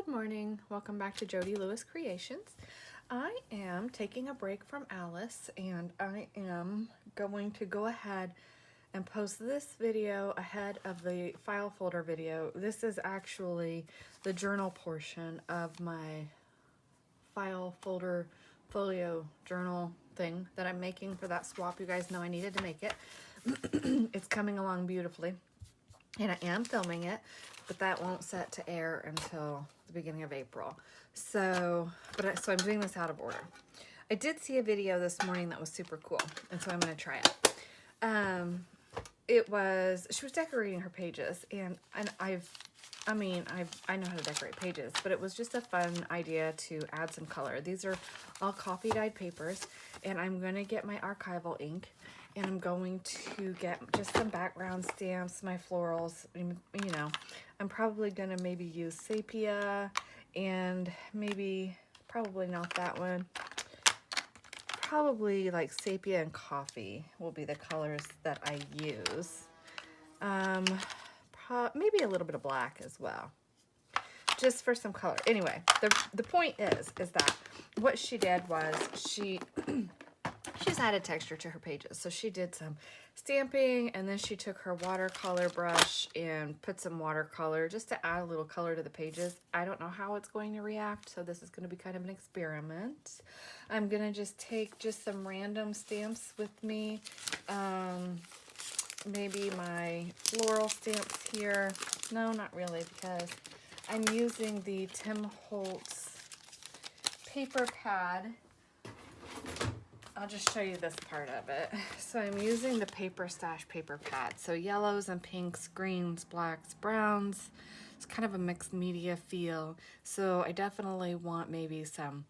Good morning. Welcome back to Jody Lewis Creations. I am taking a break from Alice and I am going to go ahead and post this video ahead of the file folder video. This is actually the journal portion of my file folder folio journal thing that I'm making for that swap. You guys know I needed to make it. It's coming along beautifully. And I am filming it, but that won't set to air until the beginning of April. So I'm doing this out of order. I did see a video this morning that was super cool, and so I'm going to try it. She was decorating her pages, and I know how to decorate pages, but it was just a fun idea to add some color. These are all coffee dyed papers, and I'm going to get my archival ink. And I'm going to get just some background stamps, my florals, you know. I'm probably going to maybe use sepia and probably not that one. Probably like sepia and coffee will be the colors that I use. Maybe a little bit of black as well, just for some color. Anyway, the point is that what she did was she just added texture to her pages. So she did some stamping, and then she took her watercolor brush and put some watercolor just to add a little color to the pages. I don't know how it's going to react, so this is going to be kind of an experiment. I'm going to just take just some random stamps with me. Maybe my floral stamps here. No, not really, because I'm using the Tim Holtz paper pad. I'll just show you this part of it. So I'm using the Paper Stash paper pad. So yellows and pinks, greens, blacks, browns. It's kind of a mixed media feel. So I definitely want maybe some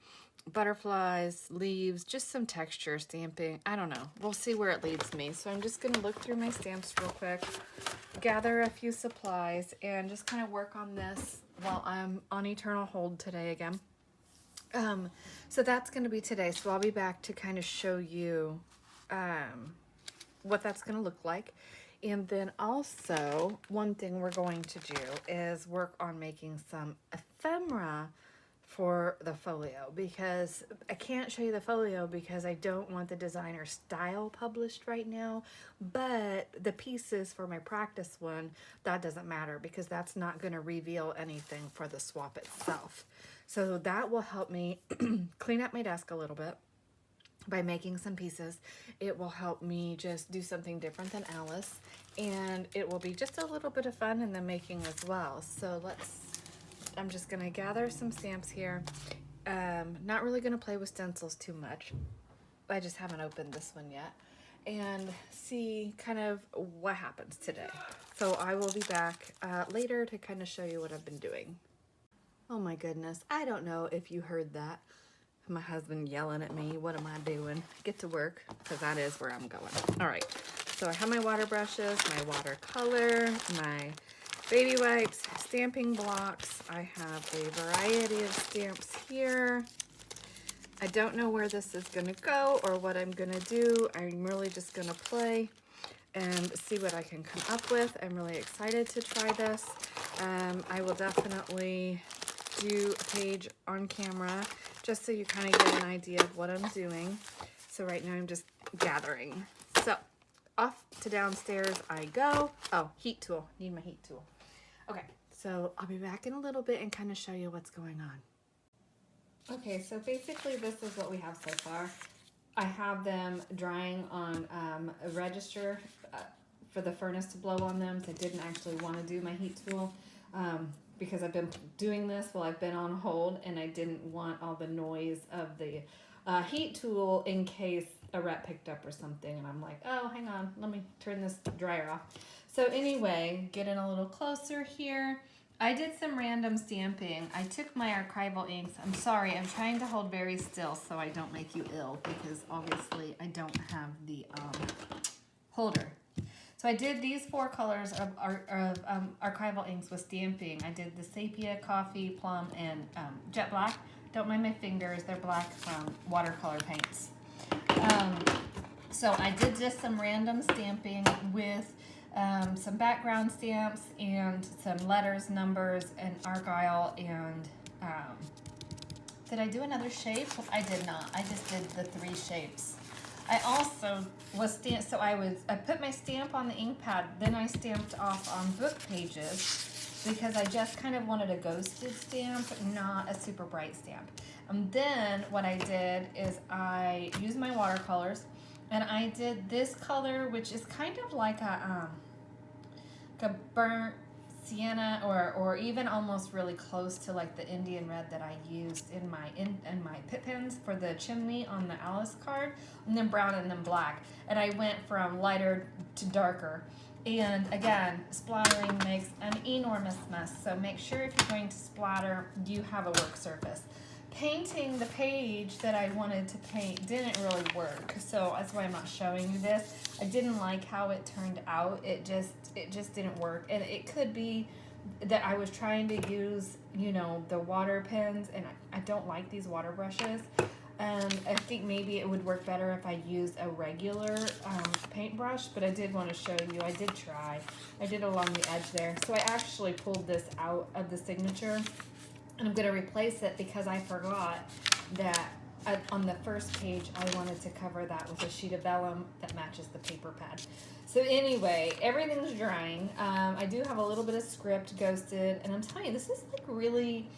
butterflies, leaves, just some texture stamping. I don't know. We'll see where it leads me. So I'm just going to look through my stamps real quick, gather a few supplies, and just kind of work on this while I'm on eternal hold today again. So that's going to be today. So I'll be back to kind of show you what that's going to look like. And then also, one thing we're going to do is work on making some ephemera for the folio, because I can't show you the folio because I don't want the designer style published right now, but the pieces for my practice one, that doesn't matter because that's not going to reveal anything for the swap itself. So that will help me clean up my desk a little bit by making some pieces. It will help me just do something different than Alice, and it will be just a little bit of fun in the making as well. So I'm just gonna gather some stamps here. Not really gonna play with stencils too much. I just haven't opened this one yet, and see kind of what happens today. So I will be back later to kind of show you what I've been doing. Oh my goodness, I don't know if you heard that. My husband yelling at me, what am I doing? Get to work, because that is where I'm going. All right, so I have my water brushes, my watercolor, my baby wipes, stamping blocks. I have a variety of stamps here. I don't know where this is gonna go or what I'm gonna do. I'm really just gonna play and see what I can come up with. I'm really excited to try this. I will definitely do a page on camera just so you kind of get an idea of what I'm doing. So right now I'm just gathering. So off to downstairs I go. Oh, heat tool, need my heat tool. Okay, so I'll be back in a little bit and kind of show you what's going on. Okay, so basically this is what we have so far. I have them drying on a register for the furnace to blow on them. So I didn't actually want to do my heat tool because I've been doing this while I've been on hold, and I didn't want all the noise of the heat tool in case a rep picked up or something. And I'm like, oh, hang on, let me turn this dryer off. So anyway, getting a little closer here. I did some random stamping. I took my archival inks. I'm sorry, I'm trying to hold very still so I don't make you ill, because obviously I don't have the holder. So I did these 4 colors of archival inks with stamping. I did the sepia, coffee, plum, and jet black. Don't mind my fingers, they're black watercolor paints. So I did just some random stamping with some background stamps and some letters, numbers, and argyle and did I do another shape? I did not. I just did the 3 shapes. I also was so I put my stamp on the ink pad, then I stamped off on book pages because I just kind of wanted a ghosted stamp, not a super bright stamp. And then what I did is I used my watercolors and I did this color, which is kind of like a burnt sienna, or even almost really close to like the Indian red that I used in my pit pens for the chimney on the Alice card, and then brown and then black. And I went from lighter to darker. And again, splattering makes an enormous mess, so make sure if you're going to splatter, you have a work surface. Painting the page that I wanted to paint didn't really work, so that's why I'm not showing you this. I didn't like how it turned out. It just didn't work, and it could be that I was trying to use, you know, the water pens, and I don't like these water brushes, and I think maybe it would work better if I used a regular paintbrush, but I did want to show you. I did try. I did along the edge there, so I actually pulled this out of the signature. And I'm going to replace it because I forgot that on the first page I wanted to cover that with a sheet of vellum that matches the paper pad. So anyway, everything's drying. I do have a little bit of script ghosted, and I'm telling you, this is like really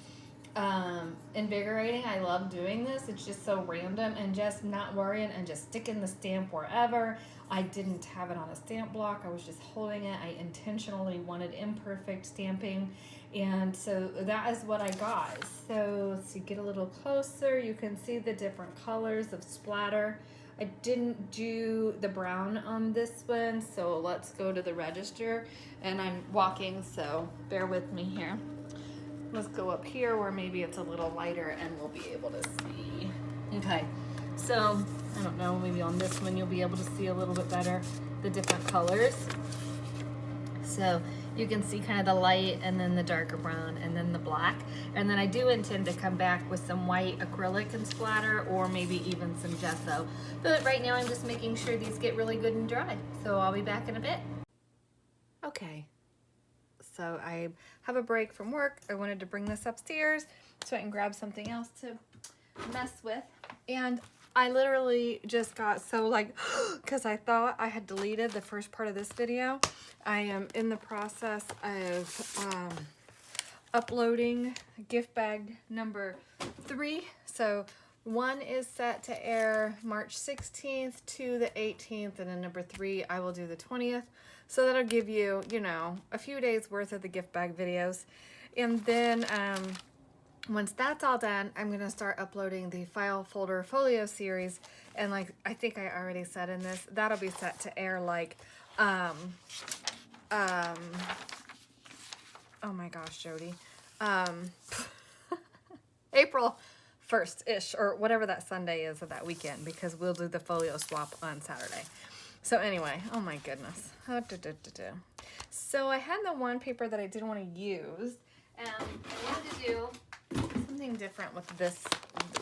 invigorating. I love doing this. It's just so random and just not worrying and just sticking the stamp wherever. I didn't have it on a stamp block. I was just holding it. I intentionally wanted imperfect stamping. And so that is what I got. So to get a little closer, you can see the different colors of splatter. I didn't do the brown on this one, so let's go to the register. And I'm walking, so bear with me here. Let's go up here where maybe it's a little lighter and we'll be able to see. Okay, so I don't know, maybe on this one you'll be able to see a little bit better the different colors. So you can see kind of the light and then the darker brown and then the black. And then I do intend to come back with some white acrylic and splatter, or maybe even some gesso. But right now I'm just making sure these get really good and dry. So I'll be back in a bit. Okay, so I have a break from work. I wanted to bring this upstairs so I can grab something else to mess with. And I literally just got so like, because I thought I had deleted the first part of this video. I am in the process of uploading gift bag number 3. So 1 is set to air March 16th to the 18th, and then number 3 I will do the 20th. So that'll give you, you know, a few days worth of the gift bag videos. And then once that's all done, I'm going to start uploading the file folder folio series. And like I think I already said in this, that'll be set to air like oh my gosh, Jody. April 1st-ish, or whatever that Sunday is of that weekend, because we'll do the folio swap on Saturday. So anyway, oh my goodness. So I had the one paper that I didn't want to use, and I wanted to do something different with this,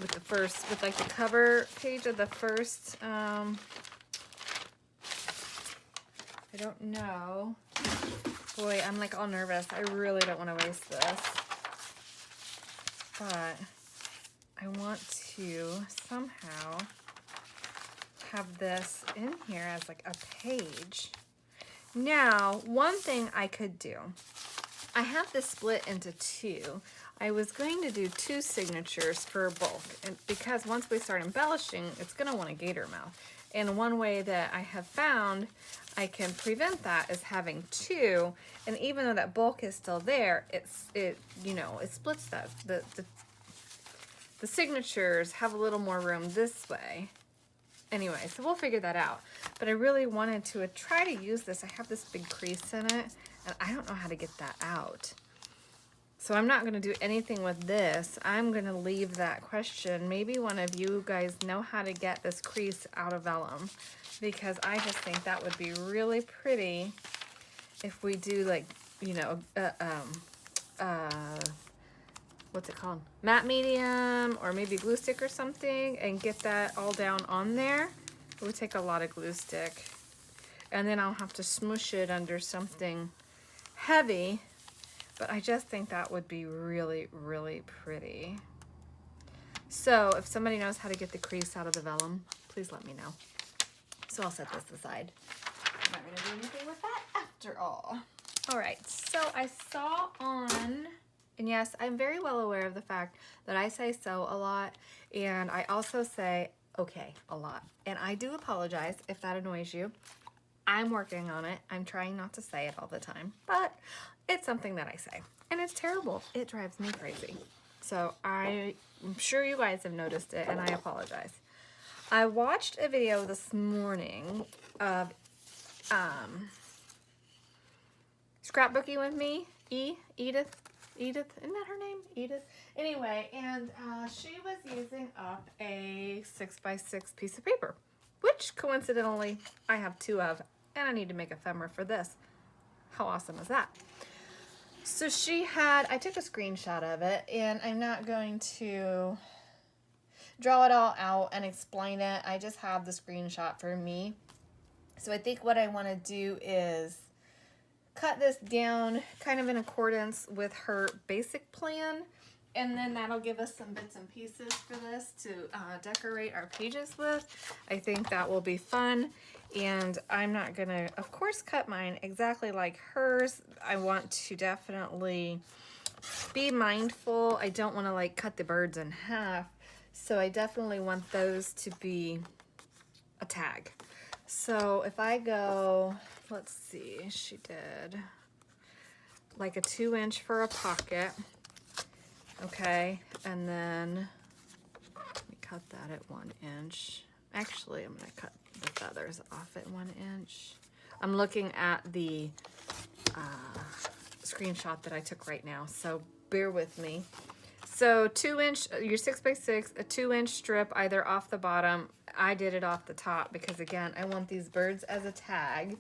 with the first, with like the cover page of the first, I don't know. Boy, I'm like all nervous. I really don't want to waste this. But I want to somehow have this in here as like a page. Now, one thing I could do, I have this split into 2. I was going to do 2 signatures for bulk, and because once we start embellishing, it's going to want a gator mouth. And one way that I have found I can prevent that is having 2, and even though that bulk is still there, it splits that. The signatures have a little more room this way. Anyway, so we'll figure that out. But I really wanted to try to use this. I have this big crease in it, and I don't know how to get that out. So I'm not going to do anything with this. I'm going to leave that question. Maybe one of you guys know how to get this crease out of vellum, because I just think that would be really pretty if we do like, you know, what's it called? Matte medium, or maybe glue stick or something, and get that all down on there. It would take a lot of glue stick. And then I'll have to smoosh it under something heavy. but I just think that would be really, really pretty. So if somebody knows how to get the crease out of the vellum, please let me know. So I'll set this aside. I'm not going to do anything with that after all. All right, so I saw on, and yes, I'm very well aware of the fact that I say so a lot, and I also say okay a lot. And I do apologize if that annoys you. I'm working on it. I'm trying not to say it all the time, but it's something that I say, and it's terrible. It drives me crazy. So I'm sure you guys have noticed it, and I apologize. I watched a video this morning of Scrapbooking with me, Edith, isn't that her name? Edith? Anyway, and she was using up a 6x6 piece of paper, which coincidentally I have 2 of, and I need to make ephemera for this. How awesome is that? So she had, I took a screenshot of it, and I'm not going to draw it all out and explain it. I just have the screenshot for me. So I think what I want to do is cut this down kind of in accordance with her basic plan, and then that'll give us some bits and pieces for this to decorate our pages with. I think that will be fun, and I'm not gonna, of course, cut mine exactly like hers. I want to definitely be mindful. I don't want to like cut the birds in half, so I definitely want those to be a tag. So if I go, let's see, she did like a 2-inch for a pocket. Okay, and then let me cut that at 1 inch. Actually, I'm gonna cut the feathers off at 1 inch. I'm looking at the screenshot that I took right now, so bear with me. So 2-inch, your 6x6, a 2-inch strip either off the bottom. I did it off the top because again, I want these birds as a tag.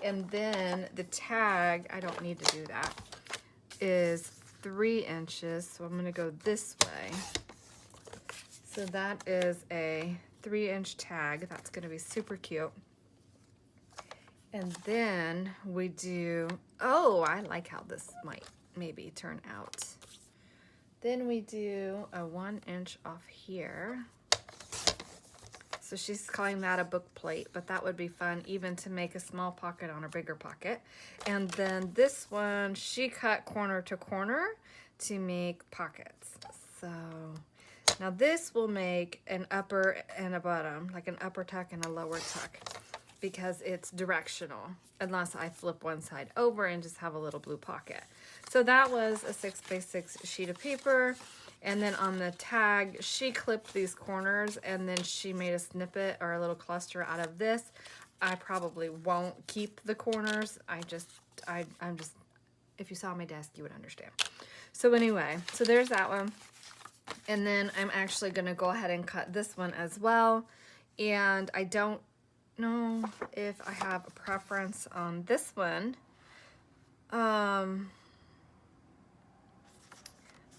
And then the tag, I don't need to do that, is 3 inches. So I'm gonna go this way. So that is a 3-inch tag. That's gonna be super cute. And then we do, oh, I like how this might maybe turn out. Then we do a 1 inch off here. So she's calling that a book plate, but that would be fun even to make a small pocket on a bigger pocket. And then this one, she cut corner to corner to make pockets. So now this will make an upper and a bottom, like an upper tuck and a lower tuck, because it's directional, unless I flip one side over and just have a little blue pocket. So that was a 6x6 sheet of paper. And then on the tag, she clipped these corners and then she made a snippet or a little cluster out of this. I probably won't keep the corners. I'm just, if you saw my desk, you would understand. So anyway, so there's that one. And then I'm actually gonna go ahead and cut this one as well. And I don't know if I have a preference on this one.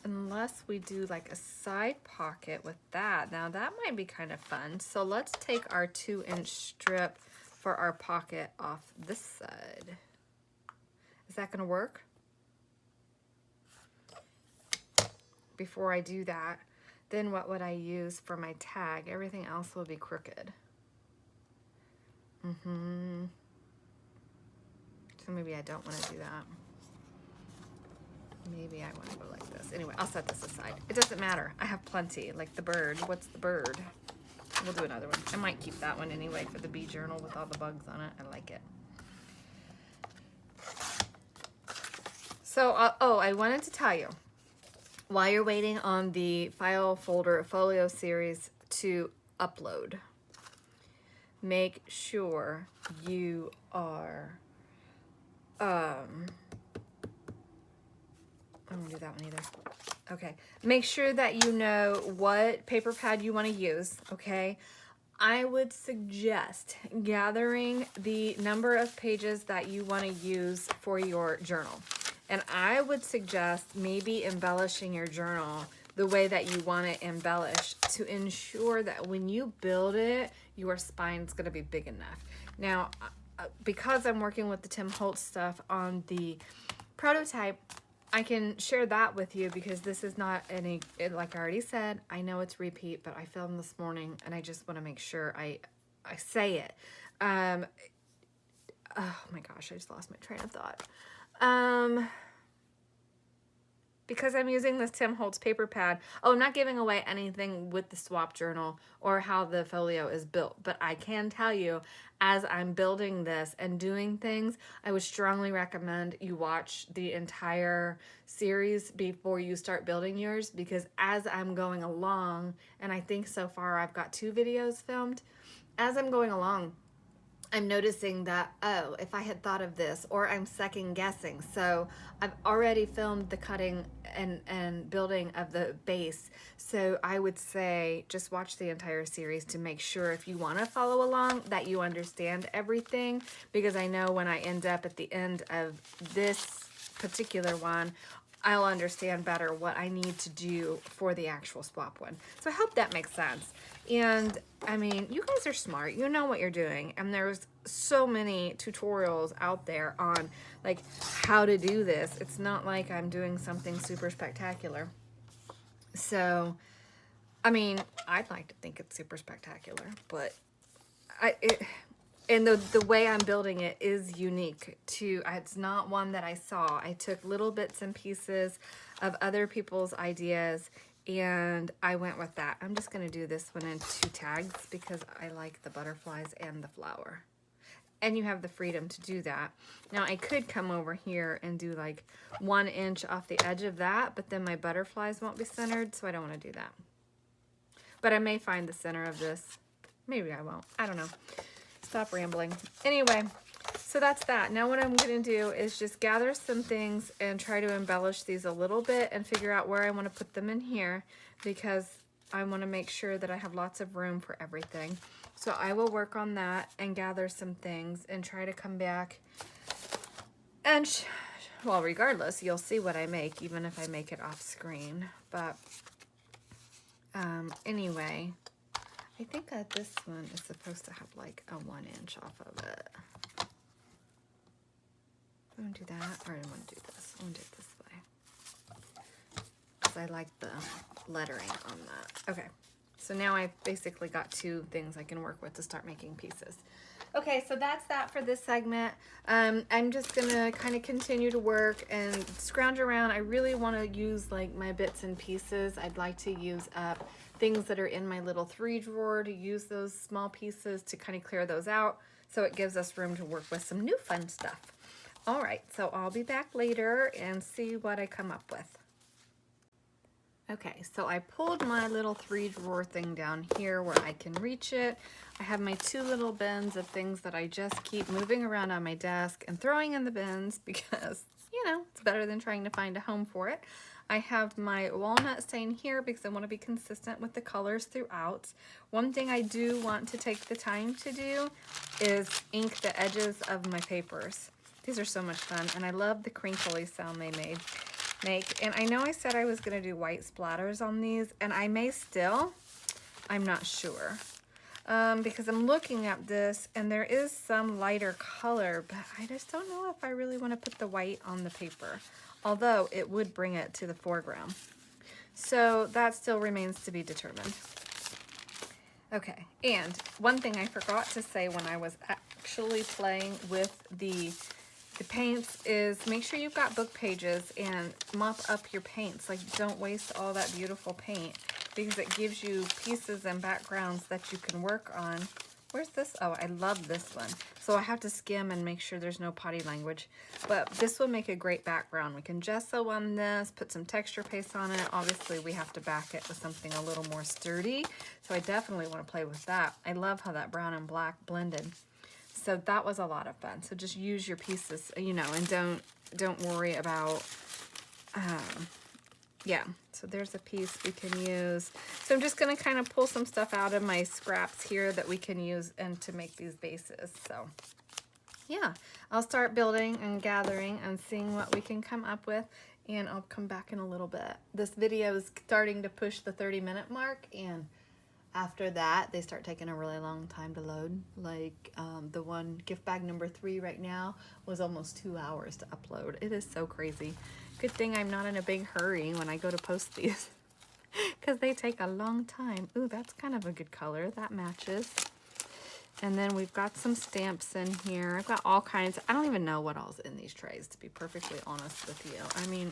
Unless we do like a side pocket with that. Now that might be kind of fun. So let's take our 2-inch strip for our pocket off this side. Is that gonna work? Before I do that, then what would I use for my tag? Everything else will be crooked. So maybe I don't want to do that. Maybe I want to go like this. Anyway, I'll set this aside. It doesn't matter. I have plenty. Like the bird. What's the bird? We'll do another one. I might keep that one anyway for the bee journal with all the bugs on it. I like it. So, oh, I wanted to tell you, while you're waiting on the file folder Folio series to upload, make sure you are, I don't do that one either. Okay, make sure that you know what paper pad you want to use, okay? I would suggest gathering the number of pages that you want to use for your journal. And I would suggest maybe embellishing your journal the way that you want it embellished to ensure that when you build it, your spine's going to be big enough. Now, because I'm working with the Tim Holtz stuff on the prototype, I can share that with you because this is not any, like I already said, I know it's repeat, but I filmed this morning and I just want to make sure I say it. Oh my gosh, I just lost my train of thought. Because I'm using this Tim Holtz paper pad. Oh, I'm not giving away anything with the swap journal or how the folio is built, but I can tell you, as I'm building this and doing things, I would strongly recommend you watch the entire series before you start building yours, because as I'm going along, and I think so far I've got 2 videos filmed, as I'm going along, I'm noticing that, oh, if I had thought of this, or I'm second guessing. So I've already filmed the cutting and building of the base. So I would say just watch the entire series to make sure, if you want to follow along, that you understand everything. Because I know when I end up at the end of this particular one, I'll understand better what I need to do for the actual swap one. So I hope that makes sense. And I mean, you guys are smart. You know what you're doing. And there's so many tutorials out there on like how to do this. It's not like I'm doing something super spectacular. So, I mean, I'd like to think it's super spectacular, but and the way I'm building it is unique to, it's not one that I saw. I took little bits and pieces of other people's ideas and I went with that. I'm just gonna do this one in 2 tags because I like the butterflies and the flower. And you have the freedom to do that. Now I could come over here and do like 1 inch off the edge of that, but then my butterflies won't be centered, so I don't wanna do that. But I may find the center of this. Maybe I won't, I don't know. Stop rambling. Anyway, so that's that. Now what I'm going to do is just gather some things and try to embellish these a little bit and figure out where I want to put them in here, because I want to make sure that I have lots of room for everything. So I will work on that and gather some things and try to come back and, well, regardless, you'll see what I make, even if I make it off screen. But anyway, I think that this one is supposed to have like a 1 inch off of it. I want to do that, or I want to do this. I want to do it this way, because I like the lettering on that. Okay, so now I've basically got 2 things I can work with to start making pieces. Okay, so that's that for this segment. I'm just gonna kind of continue to work and scrounge around. I really want to use like my bits and pieces. I'd like to use up things that are in my little 3 drawer, to use those small pieces to kind of clear those out, so it gives us room to work with some new fun stuff. All right, so I'll be back later and see what I come up with. Okay, so I pulled my little 3 drawer thing down here where I can reach it. I have my 2 little bins of things that I just keep moving around on my desk and throwing in the bins because, you know, it's better than trying to find a home for it. I have my walnut stain here because I want to be consistent with the colors throughout. One thing I do want to take the time to do is ink the edges of my papers. These are so much fun, and I love the crinkly sound they make. And I know I said I was going to do white splatters on these, and I may still. I'm not sure. Because I'm looking at this, and there is some lighter color, but I just don't know if I really want to put the white on the paper, although it would bring it to the foreground. So that still remains to be determined. Okay, and one thing I forgot to say when I was actually playing with the paints is make sure you've got book pages and mop up your paints. Like, don't waste all that beautiful paint, because it gives you pieces and backgrounds that you can work on. Where's this? Oh, I love this one. So I have to skim and make sure there's no potty language. But this will make a great background. We can gesso on this, put some texture paste on it. Obviously, we have to back it with something a little more sturdy. So I definitely want to play with that. I love how that brown and black blended. So that was a lot of fun. So just use your pieces, you know, and don't worry about, yeah. So there's a piece we can use. So I'm just going to kind of pull some stuff out of my scraps here that we can use and to make these bases. So yeah, I'll start building and gathering and seeing what we can come up with, and I'll come back in a little bit. This video is starting to push the 30-minute mark, and after that, they start taking a really long time to load. Like the one gift bag number 3 right now was almost 2 hours to upload. It is so crazy. Good thing I'm not in a big hurry when I go to post these because they take a long time. Ooh, that's kind of a good color. That matches. And then we've got some stamps in here. I've got all kinds. I don't even know what all's in these trays, to be perfectly honest with you. I mean,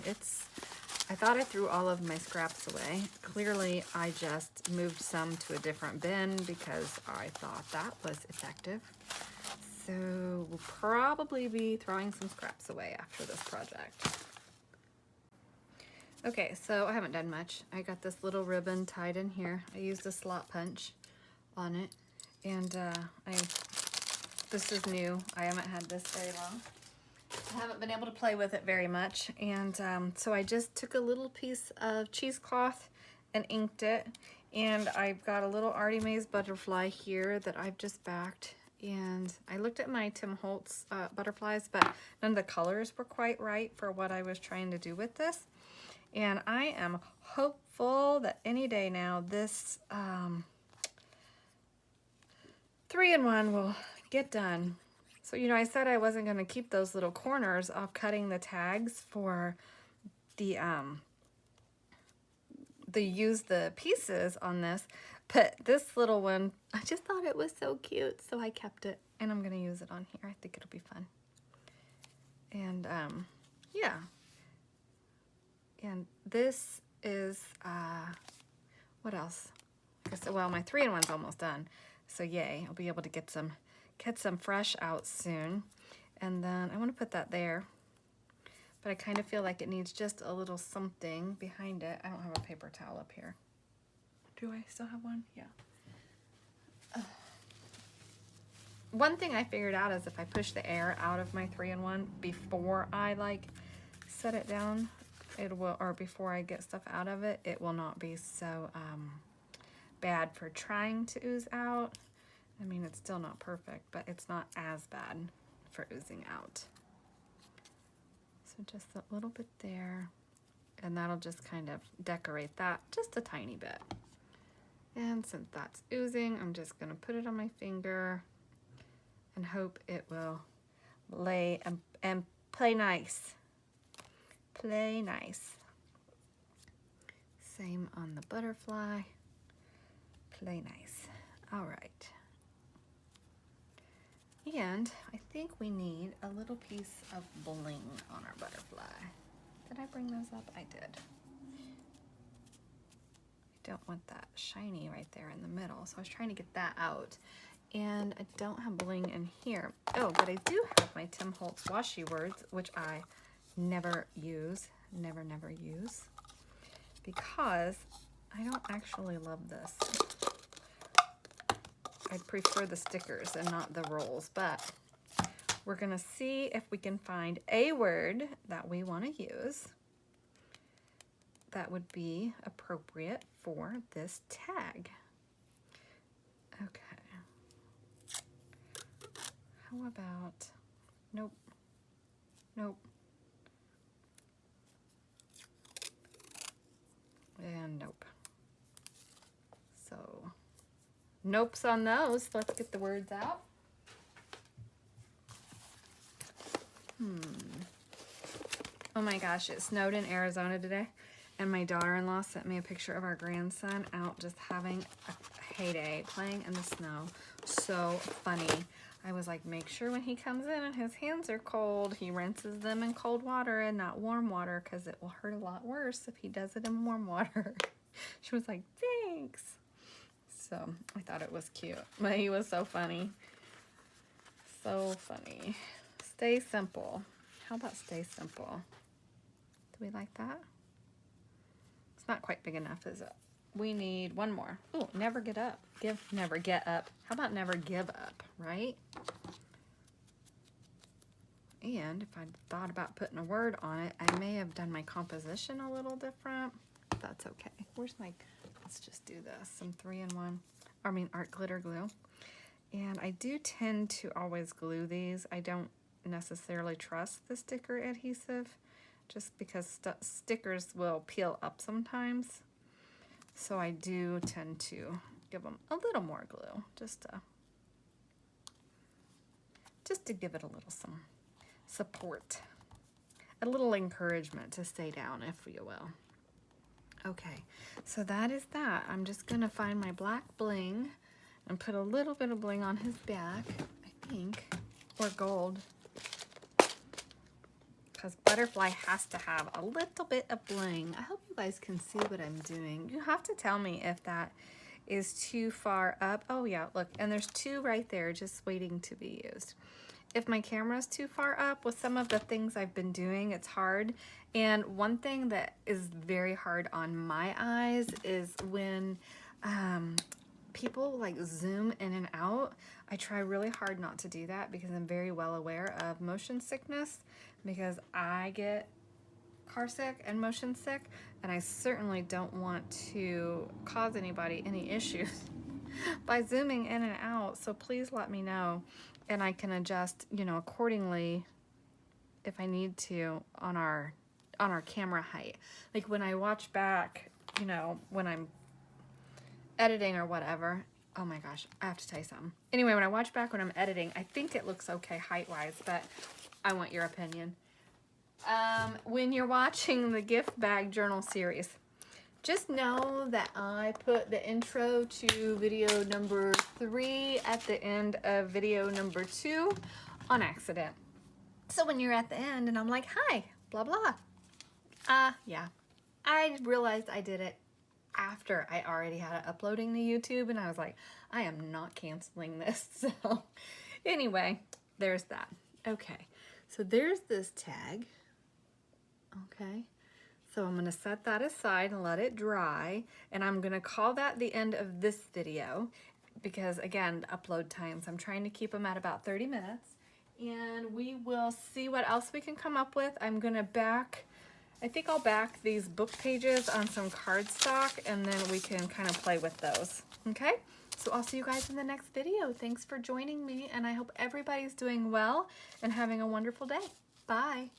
I thought I threw all of my scraps away. Clearly, I just moved some to a different bin because I thought that was effective. So we'll probably be throwing some scraps away after this project. Okay, so I haven't done much. I got this little ribbon tied in here. I used a slot punch on it. And this is new. I haven't had this very long. I haven't been able to play with it very much. And so I just took a little piece of cheesecloth and inked it. And I've got a little Artie Mays butterfly here that I've just backed. And I looked at my Tim Holtz butterflies, but none of the colors were quite right for what I was trying to do with this. And I am hopeful that any day now this 3-in-1 will get done. So, you know, I said I wasn't going to keep those little corners off cutting the tags for the use the pieces on this, but this little one, I just thought it was so cute, so I kept it, and I'm going to use it on here. I think it'll be fun. And yeah. And this is what else? I guess, well, my 3-in-1's almost done. So yay, I'll be able to get some fresh out soon. And then I want to put that there. But I kind of feel like it needs just a little something behind it. I don't have a paper towel up here. Do I still have one? Yeah. One thing I figured out is if I push the air out of my 3-in-1 before I like set it down, it will, or before I get stuff out of it, it will not be so bad for trying to ooze out. I mean, it's still not perfect, but it's not as bad for oozing out. So just a little bit there, and that'll just kind of decorate that just a tiny bit. And since that's oozing, I'm just gonna put it on my finger and hope it will lay and play nice. Play nice. Same on the butterfly. Play nice. All right. And I think we need a little piece of bling on our butterfly. Did I bring those up? I did. I don't want that shiny right there in the middle, so I was trying to get that out. And I don't have bling in here. Oh, but I do have my Tim Holtz washi words, which I never use, never use, because I don't actually love this. I prefer the stickers and not the rolls, but we're gonna see if we can find a word that we want to use that would be appropriate for this tag. Okay. How about, nope, nope, and nope. So, nopes on those. Let's get the words out. Oh my gosh, it snowed in Arizona today, and my daughter-in-law sent me a picture of our grandson out just having a heyday playing in the snow. So funny. I was like, make sure when he comes in and his hands are cold, he rinses them in cold water and not warm water, because it will hurt a lot worse if he does it in warm water. She was like, thanks. So I thought it was cute, but he was so funny. So funny. Stay simple. How about stay simple? Do we like that? It's not quite big enough, is it? We need one more. Oh, never get up. Never get up. How about never give up, right? And if I'd thought about putting a word on it, I may have done my composition a little different. That's okay. Where's my, let's just do this. Some 3-in-1, I mean art glitter glue. And I do tend to always glue these. I don't necessarily trust the sticker adhesive, just because stickers will peel up sometimes. So I do tend to give them a little more glue, just to give it a little some support. a little encouragement to stay down, if you will. Okay, so that is that. I'm just gonna find my black bling and put a little bit of bling on his back, I think, or gold. Because butterfly has to have a little bit of bling. I hope you guys can see what I'm doing. You have to tell me if that is too far up. Oh yeah, look, and there's two right there just waiting to be used. If my camera's too far up with some of the things I've been doing, it's hard. And one thing that is very hard on my eyes is when people like zoom in and out. I try really hard not to do that because I'm very well aware of motion sickness, because I get car sick and motion sick, and I certainly don't want to cause anybody any issues by zooming in and out. So please let me know, and I can adjust, you know, accordingly if I need to on our camera height. Like when I watch back, you know, when I'm editing or whatever. Oh my gosh, I have to tell you something. Anyway, when I watch back when I'm editing, I think it looks okay height-wise, but I want your opinion. When you're watching the gift bag journal series, just know that I put the intro to video number 3 at the end of video number 2 on accident. So when you're at the end and I'm like, hi, blah, blah. Yeah, I realized I did it after I already had it uploading to YouTube, and I was like, I am not canceling this. So anyway, there's that. Okay, so there's this tag. Okay, so I'm gonna set that aside and let it dry, and I'm gonna call that the end of this video, because again, the upload times, I'm trying to keep them at about 30 minutes, and we will see what else we can come up with. I'm gonna I think I'll back these book pages on some cardstock, and then we can kind of play with those. Okay, so I'll see you guys in the next video. Thanks for joining me, and I hope everybody's doing well and having a wonderful day. Bye.